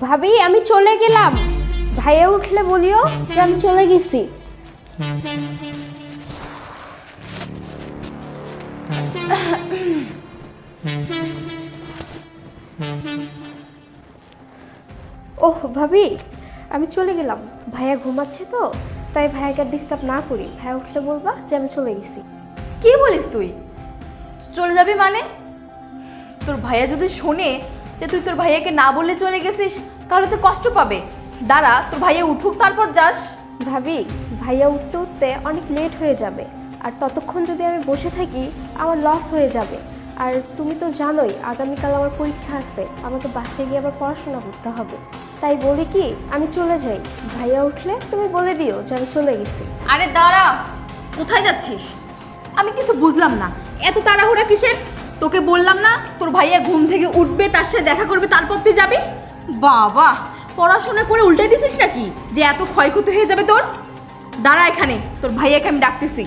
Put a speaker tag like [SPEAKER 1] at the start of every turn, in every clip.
[SPEAKER 1] ভাবি আমি চলে গেলাম, ভাইয়া উঠলে বলিও যে আমি চলে গেছি। ওহ ভাবি আমি চলে গেলাম, ভাইয়া ঘুমাচ্ছে তো তাই ভাইয়াকে ডিস্টার্ব না করি, ভাইয়া উঠলে বলবা যে আমি চলে গেছি।
[SPEAKER 2] কি বলিস তুই? চলে যাবি মানে? তোর ভাইয়া যদি শোনে যে তুই তোর ভাইয়াকে না বলে চলে গেছিস তাহলে তো কষ্ট পাবে। দাঁড়া, তোর ভাইয়া উঠুক তারপর যাস।
[SPEAKER 1] ভাবি ভাইয়া উঠতে উঠতে অনেক লেট হয়ে যাবে, আর ততক্ষণ যদি আমি বসে থাকি আমার লস হয়ে যাবে। আর তুমি তো জানোই আগামীকাল আমার পরীক্ষা আছে, আমাকে বাসায় গিয়ে আবার পড়াশোনা করতে হবে। তাই বলি কি আমি চলে যাই, ভাইয়া উঠলে তুমি বলে দিও যে আমি চলে গেছি।
[SPEAKER 2] আরে দাঁড়া, কোথায় যাচ্ছিস? আমি কিছু বুঝলাম না, এত তাড়াহুড়া কিসের? তোকে বললাম না তোর ভাইয়া ঘুম থেকে উঠবে, তার সাথে দেখা করবে, তারপর তুই যাবি? বাবা, পড়াশোনা করে উল্টে দিছিস নাকি যে এত ক্ষয়ক্ষতি হয়ে যাবে তোর? দাঁড়া এখানে, তোর ভাইয়াকে আমি ডাকতেছি।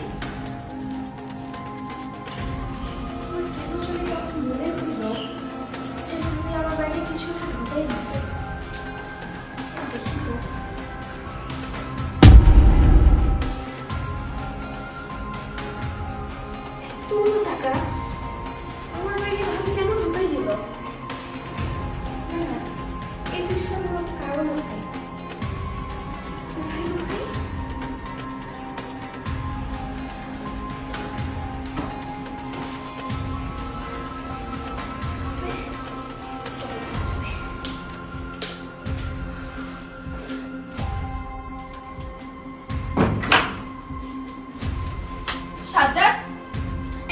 [SPEAKER 2] সাজ্জাদ,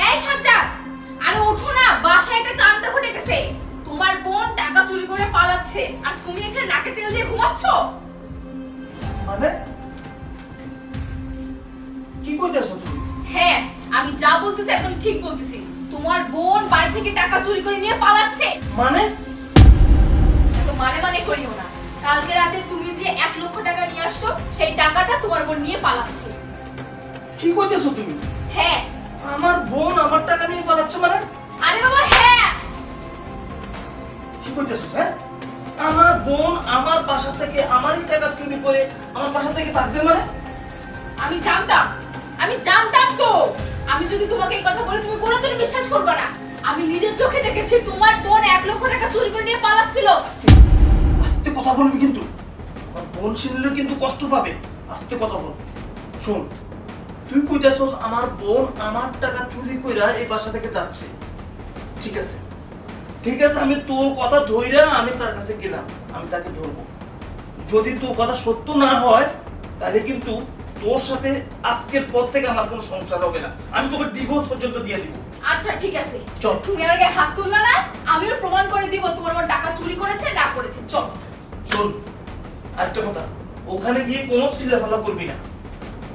[SPEAKER 2] এই সাজ্জাদ, আরে ওঠো না, বাসায় একটা কাণ্ড ঘটে গেছে। তোমার বোন টাকা চুরি করে পালাচ্ছে আর তুমি এখানে নাকে তেল দিয়ে ঘুমাচ্ছ।
[SPEAKER 3] মানে কি কইতেছো তুমি?
[SPEAKER 2] হ্যাঁ, আমি যা বলতেছি একদম ঠিক বলতেছি। তোমার বোন বাড়ি থেকে টাকা চুরি করে নিয়ে পালাচ্ছে।
[SPEAKER 3] মানে
[SPEAKER 2] এত মানে মানে করিও না। কালকে রাতে তুমি যে 1 লক্ষ টাকা নিয়ে আসছো সেই টাকাটা তোমার বোন নিয়ে পালাচ্ছে।
[SPEAKER 3] কি কইতেছো তুমি?
[SPEAKER 2] হ্যাঁ।
[SPEAKER 3] আমার বোন আমার টাকা নিয়ে পালাচ্ছে মানে?
[SPEAKER 2] আরে বাবা হ্যাঁ।
[SPEAKER 3] কি কইতেছো? হ্যাঁ, আমার বোন আমার বাসা থেকে আমারই টাকা চুরি করে আমার বাসা থেকে থাকবে মানে?
[SPEAKER 2] আমি জানতাম তো। আমি যদি তোমাকে এই কথা বলি তুমি কোনোদিন বিশ্বাস করবে না। আমি নিজের চোখে দেখেছি তোমার বোন 1 লক্ষ টাকা চুরি করে নিয়ে পালাচ্ছিল।
[SPEAKER 3] আস্তে কথা বলবি কিন্তু, আমার বোন শুনলে কিন্তু কষ্ট পাবে। আস্তে কথা বল। শোন, তুই কইতেছস আমার বোন আমার টাকা চুরি কইরা এই বাসা থেকে যাচ্ছে। ঠিক আছে, ঠিক আছে, আমি তোর কথা ধইরা আমি তার কাছে গেলাম, আমি তাকে ধরবো। যদি তোর কথা সত্য না হয় তাহলে কিন্তু তোর সাথে আজকের পর থেকে আমার কোনো সংসার হবে না, আমি তোকে ডিভোর্স পর্যন্ত দিয়ে দিব।
[SPEAKER 2] আচ্ছা ঠিক আছে,
[SPEAKER 3] চল।
[SPEAKER 2] তুমি আমার গায়ে হাত তুললে না, আমিও প্রমাণ করে দিব তোমার বোন টাকা চুরি করেছে না করেছে। চল।
[SPEAKER 3] শোন, আরেকটা কথা, ওখানে গিয়ে কোনো চিল্লাফাল্লা করবি না,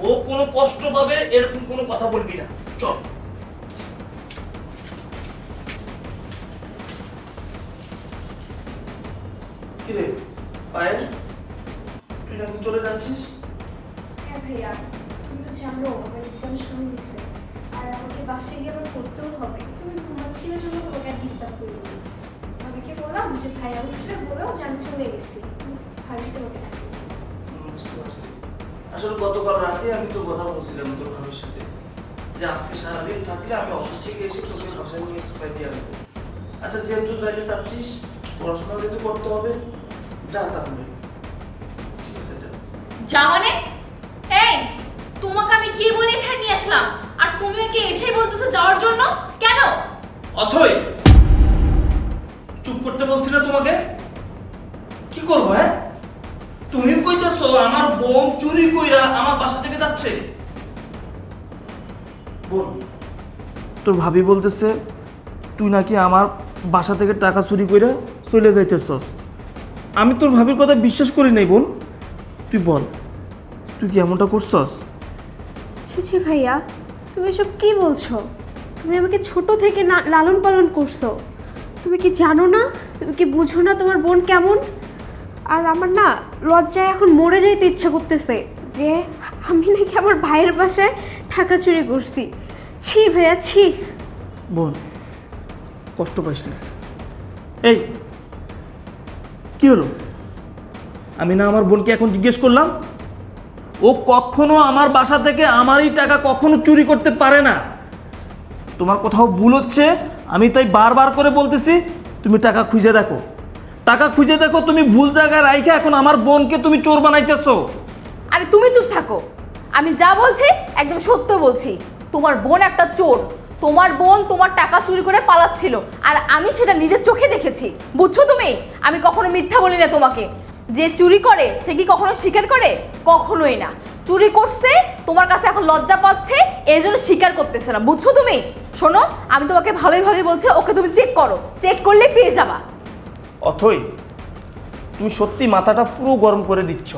[SPEAKER 3] ও কোনো কষ্ট পাবে এরকম কোনো কথা বলবি না। চল। কিরে পায়েল, তুই নাকি চলে যাচ্ছিস?
[SPEAKER 1] হ্যাঁ ভাইয়া, তুমি তো জানো আমার এক্সাম শুরু হয়েছে, আর আমাকে বাসায় গিয়ে আবার পড়তেও হবে। তুমি ঘুমাচ্ছিলে জন্য তোমাকে আর ডিস্টার্ব করিনি। ভাবিকে বললাম যে ভাইয়া উঠলে বলো যে আমি চলে গেছি, ভাবি তোমাকে ডাকি।
[SPEAKER 3] বুঝতে পারছি। আসলে গতকাল রাতে আমি তোর কথা বলছিলাম তোর ভাবির সাথে যে আজকে সারাদিন থাকলে আমি অফিস থেকে এসে তোকে বাসায় নিয়ে সোসাইটি আসবো। আচ্ছা, যেহেতু যাইতে চাচ্ছিস, পড়াশোনা যেহেতু করতে হবে, যা তাহলে। ঠিক আছে, যা।
[SPEAKER 2] যা মানে? এই, তোমাকে আমি কি বলে এখানে নিয়ে আসলাম আর তুমি কি এসেই বলতেছো যাওয়ার জন্য? কেন?
[SPEAKER 3] অথই, চুপ করতে বলছি না তোমাকে? কি করবো? হ্যাঁ, তুমি কইতেছো আমার বোন চুরি কইরা আমার বাসা থেকে যাচ্ছে। বোন, তোর ভাবি বলতেছে তুই নাকি আমার বাসা থেকে টাকা চুরি কইরা চলে যাইতেছস। আমি তোর ভাবির কথা বিশ্বাস করি নাই বোন। তুই বল, তুই কি এমনটা করছস?
[SPEAKER 1] ছি ছি ভাইয়া, তুমি এসব কি বলছো? তুমি আমাকে ছোট থেকে লালন পালন করছো, তুমি কি জানো না, তুমি কি বুঝো না তোমার বোন কেমন? আর আমার না লজ্জায় এখন মরে যাইতে ইচ্ছা করতেছে যে আমি নাকি আমার ভাইয়ের বাসায় টাকা চুরি করছি। ছি ভাইয়া ছি।
[SPEAKER 3] বোন, কষ্ট পাইস না। এই কি হলো? আমি না আমার বোনকে এখন জিজ্ঞেস করলাম, ও কখনো আমার বাসা থেকে আমারই টাকা কখনো চুরি করতে পারে না। তোমার কোথাও ভুল হচ্ছে, আমি তাই বারবার করে বলতেছি তুমি টাকা খুঁজে দেখো, টাকা খুঁজে দেখো। তুমি ভুল জায়গায় রাইখা এখন আমার বোনকে তুমি চোর বানাইতেছো।
[SPEAKER 2] আরে তুমি চুপ থাকো, আমি যা বলছি একদম সত্য বলছি। তোমার বোন একটা চোর, তোমার বোন তোমার টাকা চুরি করে পালাচ্ছিল, আর আমি সেটা নিজের চোখে দেখেছি, বুঝছো তুমি? আমি কখনো মিথ্যা বলি না তোমাকে। যে চুরি করে সে কি কখনো স্বীকার করে? কখনোই না। চুরি করছে, তোমার কাছে এখন লজ্জা পাচ্ছে, এর জন্য স্বীকার করতেছে না, বুঝছো তুমি? শোনো, আমি তোমাকে ভালোই ভালোই বলছি, ওকে তুমি চেক করো, চেক করলে পেয়ে যাবা।
[SPEAKER 3] অথই, তুমি সত্যি মাথাটা পুরো গরম করে দিচ্ছ।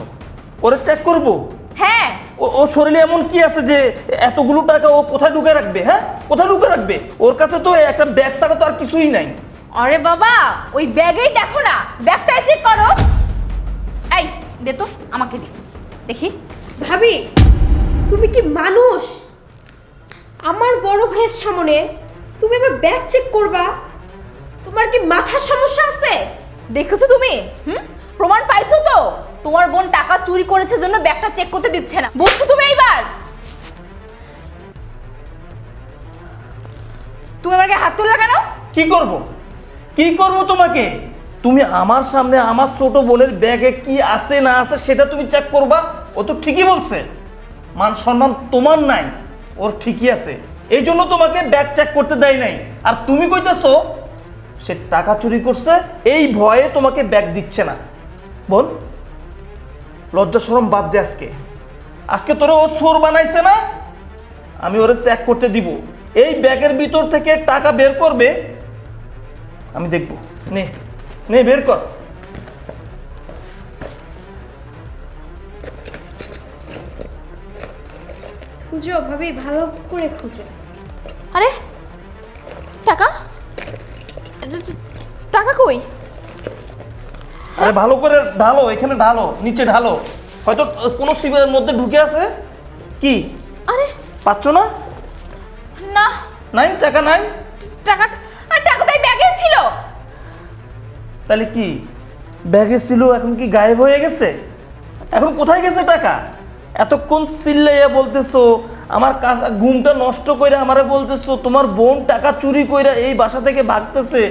[SPEAKER 3] ওরে চেক করবো?
[SPEAKER 2] হ্যাঁ।
[SPEAKER 3] ও শরীরে এমন কি আছে যে এতগুলো টাকা ও কোথায় ঢুকে রাখবে? হ্যাঁ, কোথায় ঢুকে রাখবে? ওর কাছে তো একটা ব্যাগ ছাড়া তো আর কিছুই নাই।
[SPEAKER 2] আরে বাবা, ওই ব্যাগেই দেখো না, ব্যাগটাই চেক করো। এই দে তো, আমাকে দি দেখি।
[SPEAKER 1] ভাবি, তুমি কি মানুষ? আমার বড় ভাইয়ের সামনে তুমি আমার ব্যাগ চেক করবা? তোমার কি মাথার সমস্যা আছে?
[SPEAKER 2] দেখেছো তুমি? প্রমাণ পাইছো তো? তোমার বোন টাকা চুরি করেছে জন্য ব্যাগটা চেক করতে দিচ্ছে না, বুঝছো তুমি? এইবার তুমি আমাকে হাত তুললা কেন?
[SPEAKER 3] কি করব? কি করব তোমাকে? তুমি আমার সামনে আমার ছোট বোনের ব্যাগে কি আছে না আছে সেটা তুমি চেক করবা? ও তো ঠিকই বলছে, মান সম্মান তোমার নাই, ওর ঠিকই আছে, এই জন্য তোমাকে ব্যাগ চেক করতে দেয় নাই। আর তুমি কইতেছো সে টাকা চুরি করছে, এই ভয়ে তোমাকে ব্যাগ দিচ্ছে না। বোন, লজ্জা শরম বাদ দে। আজকে আজকে তোরে ও চোর বানাইছে না, আমি ওরে চেক করতে দিব। এই ব্যাগের ভিতর থেকে টাকা বের করবে, আমি দেখব। নে নে, বের কর।
[SPEAKER 1] খুঁজো ভাবি, ভালো করে খুঁজো।
[SPEAKER 2] আরে টাকা, টাকা কই?
[SPEAKER 3] আরে ভালো করে ঢালো, এখানে ঢালো, নিচে ঢালো, হয়তো কোনো সিবের মধ্যে ঢুকে আছে। কি
[SPEAKER 2] আরে
[SPEAKER 3] পাচ্ছ না?
[SPEAKER 2] না,
[SPEAKER 3] নাই, টাকা নাই।
[SPEAKER 2] টাকা, আর টাকা তো এই ব্যাগে ছিল।
[SPEAKER 3] তাহলে কি ব্যাগে ছিল, এখন কি গায়েব হয়ে গেছে? এখন কোথায় গেছে টাকা? এতক্ষণ চিল্লাইয়া বলতেছো, আমার ঘুমটা নষ্ট কইরা আমারে বলতেছো তোমার বোন টাকা চুরি কইরা এই বাসা থেকে ভাগতেছে,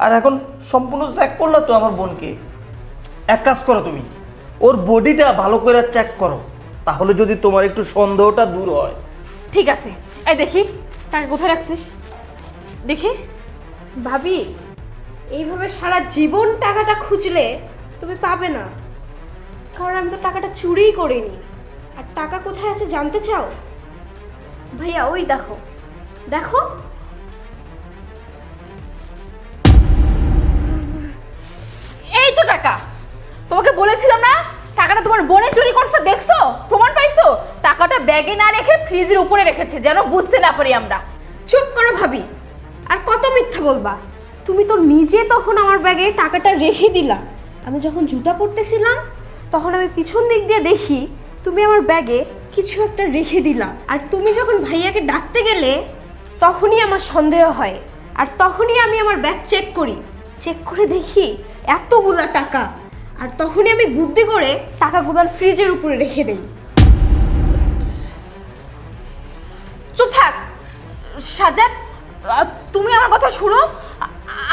[SPEAKER 3] আর এখন সম্পূর্ণ চেক করলা তো আমার বোনকে। এক কাজ করো, তুমি ওর বডিটা ভালো করে চেক করো, তাহলে যদি তোমার একটু সন্দেহটা দূর হয়।
[SPEAKER 2] ঠিক আছে, এই দেখি টাকা কোথায় রাখছিস, দেখি।
[SPEAKER 1] ভাবি, এইভাবে সারা জীবন টাকাটা খুঁজলে তুমি পাবে না, কারণ আমি তো টাকাটা চুরিই করিনি। আর টাকা কোথায় আছে জানতে চাও? ভাইয়া, ওই দেখো, দেখো।
[SPEAKER 2] এই তো টাকা, তোমাকে বলেছিলাম না টাকাটা তোমার বোনে চুরি করছে, দেখছো? প্রমাণ পাইছো? টাকাটা ব্যাগে না রেখে ফ্রিজের উপরে রেখেছে, যেন বুঝতে না পারি আমরা।
[SPEAKER 1] চুপ করো ভাবি, আর কত মিথ্যা বলবা? তুমি তো নিজে তখন আমার ব্যাগে টাকাটা রেখে দিলা। আমি যখন জুতা পরতেছিলাম তখন আমি পিছন দিক দিয়ে দেখি তুমি আমার ব্যাগে কিছু একটা রেখে দিলা। আর তুমি যখন ভাইয়াকে ডাকতে গেলে তখনই আমার সন্দেহ হয়, আর তখনই আমি আমার ব্যাগ চেক করি, চেক করে দেখি এতগুলা টাকা। আর তখনই আমি বুদ্ধি করে টাকাগুলো ফ্রিজের উপরে রেখে দিই।
[SPEAKER 2] চুপ থাক সাজাদ, তুমি আমার কথা শুনো।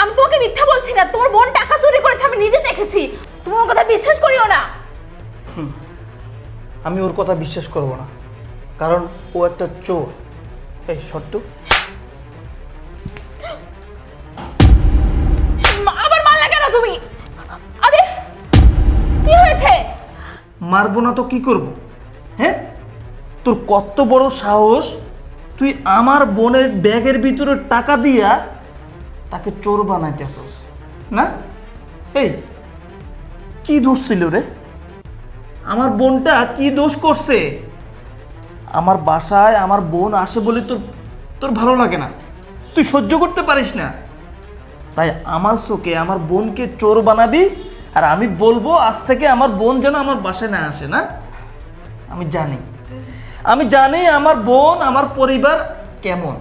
[SPEAKER 2] আমি তোমাকে মিথ্যা বলছি না, তোমার বোন টাকা চুরি করেছে, আমি নিজে দেখেছি। তুমি ওর কথা বিশ্বাস করিও না।
[SPEAKER 3] আমি ওর কথা বিশ্বাস করব না, কারণ ও একটা চোর। এই সত্য,
[SPEAKER 2] আবার মারলা কেন তুমি? আরে কি হয়েছে?
[SPEAKER 3] মারবো না তো কি করব? হ্যাঁ, তোর কত বড় সাহস, তুই আমার বোনের ব্যাগের ভিতরে টাকা দিয়া তাকে চোর বানাইতেছস না? এই কি দোষ ছিল রে? আমার বোনটা কি দোষ করছে? আমার বাসায় আমার বোন আসে বলে তোর তোর ভালো লাগে না, তুই সহ্য করতে পারিস না, তাই আমার চোখে আমার বোনকে চোর বানাবি, আর আমি বলবো আজ থেকে আমার বোন যেন আমার বাসায় না আসে। না, আমি জানি আমার বোন আমার পরিবার কেমন,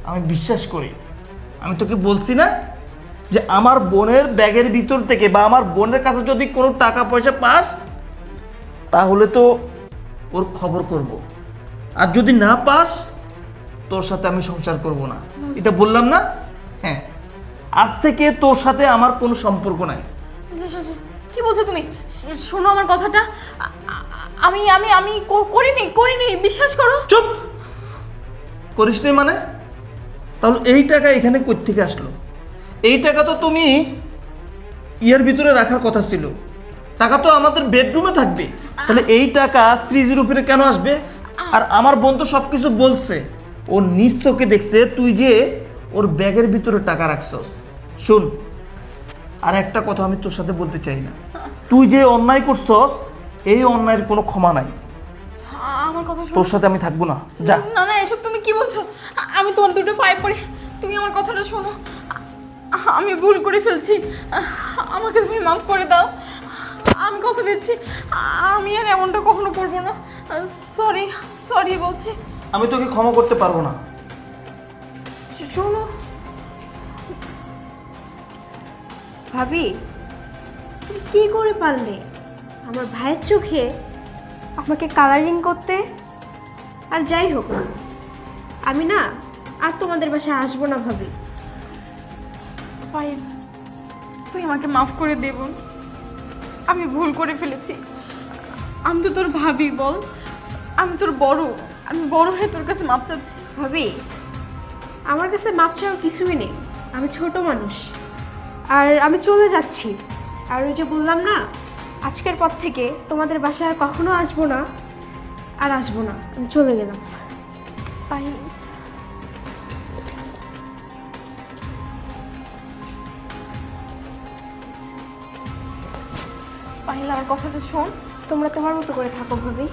[SPEAKER 3] আমি বিশ্বাস করি। আমি তোকে বলছি না যে আমার বোনের ব্যাগের ভিতর থেকে বা আমার বোনের কাছে যদি কোনো টাকা পয়সা পাস তাহলে তো ওর খবর করব, আর যদি না পাস তোর সাথে আমি সংসার করব না, এটা বললাম না? হ্যাঁ, আজ থেকে তোর সাথে আমার কোনো সম্পর্ক নাই।
[SPEAKER 2] কি বলছো তুমি? শোনো আমার কথাটা। আমি আমি আমি করিনি করিনি, বিশ্বাস করো।
[SPEAKER 3] চুপ করিস নি মানে? তাহলে এই টাকা এখানে কই থেকে আসলো? এই টাকা তো তুমি ইয়ের ভিতরে রাখার কথা ছিল, টাকা তো আমাদের বেডরুমে থাকবে, তাহলে এই টাকা ফ্রিজের উপরে কেন আসবে? আর আমার বোন তো সব কিছু বলছে, ও নিজ চোখে দেখছে তুই যে ওর ব্যাগের ভিতরে টাকা রাখছস। শোন, আর একটা কথা আমি তোর সাথে বলতে চাই না, তুই যে অন্যায় করছস এই অন্যায়ের কোনো ক্ষমা নাই।
[SPEAKER 2] আমার কথা শোনো।
[SPEAKER 3] তোর সাথে আমি থাকবো না, যা।
[SPEAKER 2] না না, এসব তুমি কি বলছো? আমি তোমার দুটো পায়ে পড়ি, তুমি আমার কথাটা শোনো। আমি ভুল করে ফেলছি, আমাকে তুমি মাফ করে দাও। আমি কথা দিচ্ছি আমি আর এমনটা কখনো করবো না। সরি সরি বলছি।
[SPEAKER 3] আমি তোকে ক্ষমা করতে পারবো না।
[SPEAKER 2] শোনো
[SPEAKER 1] ভাবি, তুমি কি করে পারলে আমার ভাইয়ের চোখে আমাকে কালারিং করতে? আর যাই হোক, আমি না আর তোমাদের বাসায় আসবো না ভাবি।
[SPEAKER 2] পায়েল, তুই আমাকে মাফ করে দেব, আমি ভুল করে ফেলেছি। আমি তো তোর ভাবি, বল, আমি তোর বড়, আমি বড় হয়ে তোর কাছে মাপ চাচ্ছি।
[SPEAKER 1] ভাবি, আমার কাছে মাপ চাওয়ার কিছুই নেই, আমি ছোট মানুষ, আর আমি চলে যাচ্ছি। আর ওই যে বললাম না, আজকের পর থেকে তোমাদের বাসায় আর কখনো আসবো না, আর আসবো না, আমি চলে গেলাম।
[SPEAKER 2] পায়েল, পায়েল আমার কথাটা শোন।
[SPEAKER 1] তোমরা তোমার মতো করে থাকো ভাবি।